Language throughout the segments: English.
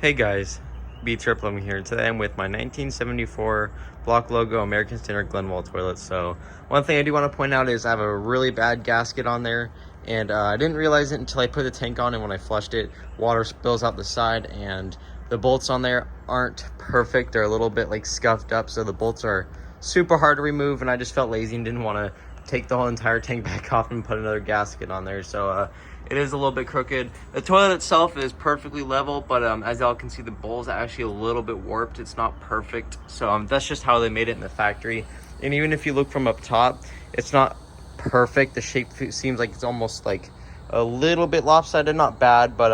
Hey guys, B Triplum here. Today I'm with my 1974 block logo American Standard Glenwall toilet. So one thing I do want to point out is I have a really bad gasket on there, and I didn't realize it until I put the tank on, and when I flushed it, water spills out the side, and the bolts on there aren't perfect. They're a little bit like scuffed up, so the bolts are super hard to remove, and I just felt lazy and didn't want to take the whole entire tank back off and put another gasket on there. So it is a little bit crooked. The toilet itself is perfectly level, but as y'all can see, the bowl's actually a little bit warped. It's not perfect. So that's just how they made it in the factory. And even if you look from up top, it's not perfect. The shape seems like it's almost like a little bit lopsided. Not bad, but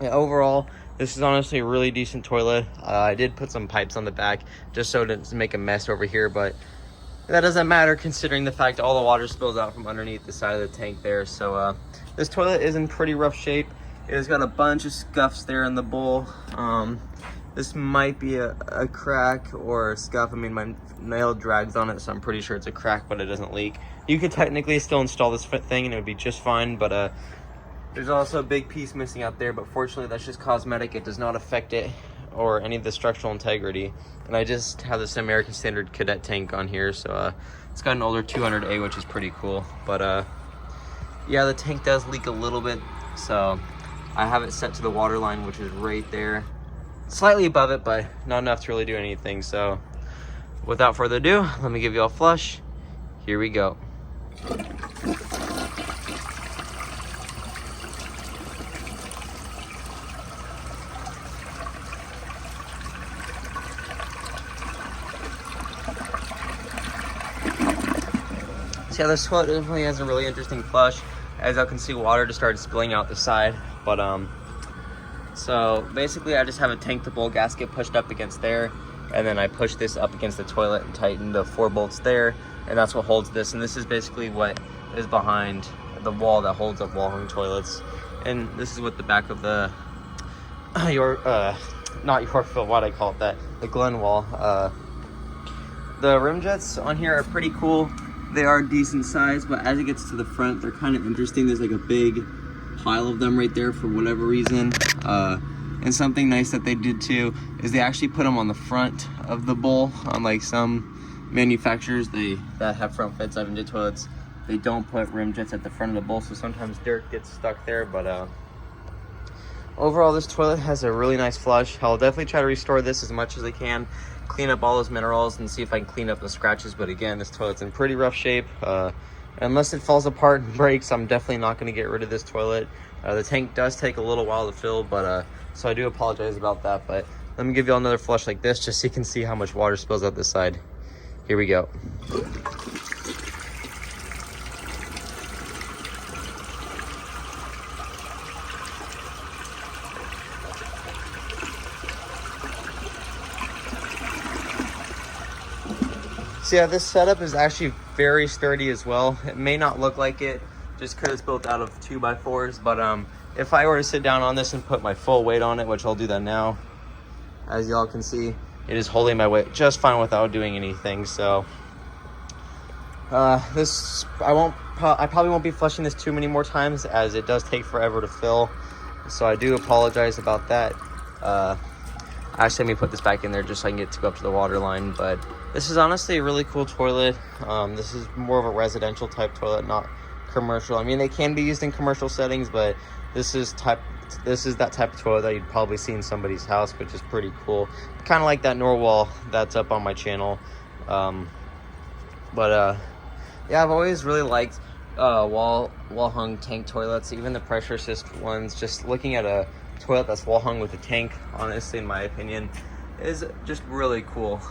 yeah, overall, this is honestly a really decent toilet. I did put some pipes on the back just so it didn't make a mess over here, but that doesn't matter considering the fact all the water spills out from underneath the side of the tank there. So this toilet is in pretty rough shape. It has got a bunch of scuffs there in the bowl. This might be a crack or a scuff. I mean, my nail drags on it, so I'm pretty sure it's a crack, but it doesn't leak. You could technically still install this thing and it would be just fine, but there's also a big piece missing out there, but fortunately that's just cosmetic. It does not affect it or any of the structural integrity. And I just have this American Standard Cadet tank on here, so it's got an older 200A, which is pretty cool. But yeah, the tank does leak a little bit, so I have it set to the water line, which is right there, slightly above it, but not enough to really do anything. So without further ado, let me give you a flush. Here we go. So yeah, this toilet definitely has a really interesting flush. As you can see, water just started spilling out the side. But so basically I just have a tank to bowl gasket pushed up against there, and then I push this up against the toilet and tighten the 4 bolts there, and that's what holds this. And this is basically what is behind the wall that holds up wall hung toilets. And this is what the back of the not Yorkville, why'd I call it that? The Glenwall. The rim jets on here are pretty cool. They are decent size, but as it gets to the front, they're kind of interesting. There's like a big pile of them right there for whatever reason. And something nice that they did too is they actually put them on the front of the bowl. Unlike some manufacturers that have front fed 7-jet toilets, they don't put rim jets at the front of the bowl, so sometimes dirt gets stuck there. But overall, this toilet has a really nice flush. I'll definitely try to restore this as much as I can, clean up all those minerals and see if I can clean up the scratches. But again, this toilet's in pretty rough shape. Unless it falls apart and breaks, I'm definitely not going to get rid of this toilet. The tank does take a little while to fill, but so I do apologize about that. But let me give you another flush like this just so you can see how much water spills out this side. Here we go. So yeah, this setup is actually very sturdy as well. It may not look like it just because it's built out of 2x4s, but if I were to sit down on this and put my full weight on it, which I'll do that now, as y'all can see, it is holding my weight just fine without doing anything. So I probably won't be flushing this too many more times, as it does take forever to fill. So I do apologize about that. Actually, let me put this back in there just so I can get to go up to the water line. But this is honestly a really cool toilet. This is more of a residential type toilet, not commercial. I mean, they can be used in commercial settings, but this is that type of toilet that you'd probably see in somebody's house, which is pretty cool. Kind of like that Norwall that's up on my channel. Yeah, I've always really liked wall hung tank toilets, even the pressure assist ones. Just looking at a toilet that's wall hung with a tank, honestly, in my opinion, is just really cool.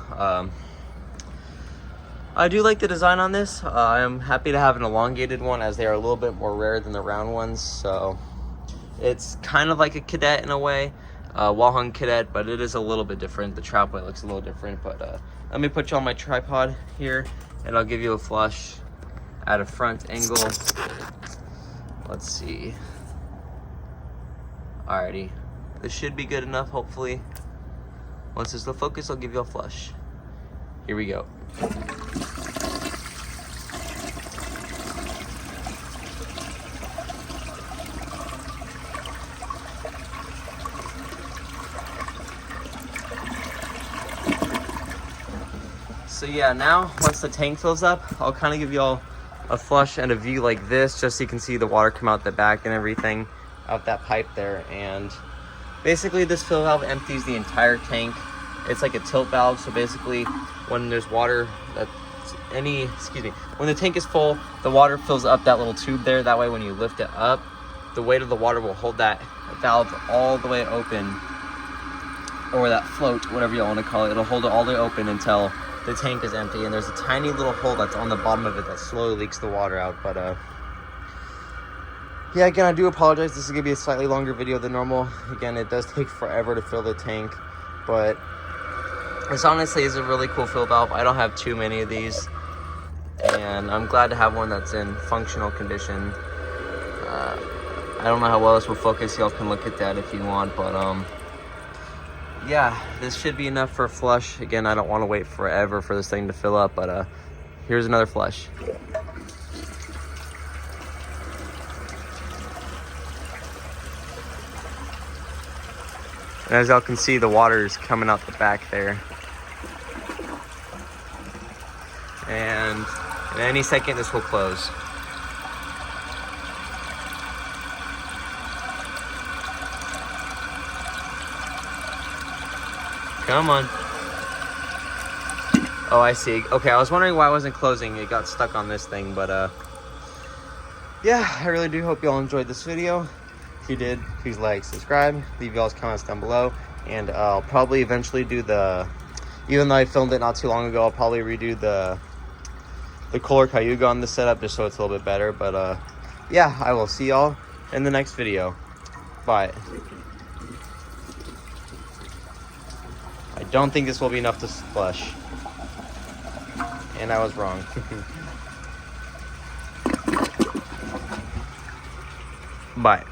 I do like the design on this. I'm happy to have an elongated one, as they are a little bit more rare than the round ones. So it's kind of like a Cadet in a way, wall hung Cadet, but it is a little bit different. The trapway looks a little different. But let me put you on my tripod here, and I'll give you a flush at a front angle. Let's see. Alrighty, this should be good enough, hopefully. Once it's the focus, I'll give you a flush. Here we go. So yeah, now once the tank fills up, I'll kind of give you all a flush and a view like this, just so you can see the water come out the back and everything out that pipe there. And basically this fill valve empties the entire tank. It's like a tilt valve, so basically when there's water when the tank is full, the water fills up that little tube there. That way when you lift it up, the weight of the water will hold that valve all the way open, or that float, whatever you want to call it. It'll hold it all the way open until the tank is empty. And there's a tiny little hole that's on the bottom of it that slowly leaks the water out. But yeah, again, I do apologize. This is gonna be a slightly longer video than normal. Again, it does take forever to fill the tank, but this honestly is a really cool fill valve. I don't have too many of these, and I'm glad to have one that's in functional condition. I don't know how well this will focus. Y'all can look at that if you want, but yeah, this should be enough for a flush. Again, I don't want to wait forever for this thing to fill up, but here's another flush. And as y'all can see, the water is coming out the back there. And in any second, this will close. Come on. Oh, I see. Okay, I was wondering why I wasn't closing. It got stuck on this thing, but yeah, I really do hope y'all enjoyed this video. If you did, please like, subscribe, leave y'all's comments down below, and I'll probably eventually do even though I filmed it not too long ago, I'll probably redo the Kohler Cayuga on the setup just so it's a little bit better. But yeah, I will see y'all in the next video. Bye. I don't think this will be enough to flush, and I was wrong. Bye.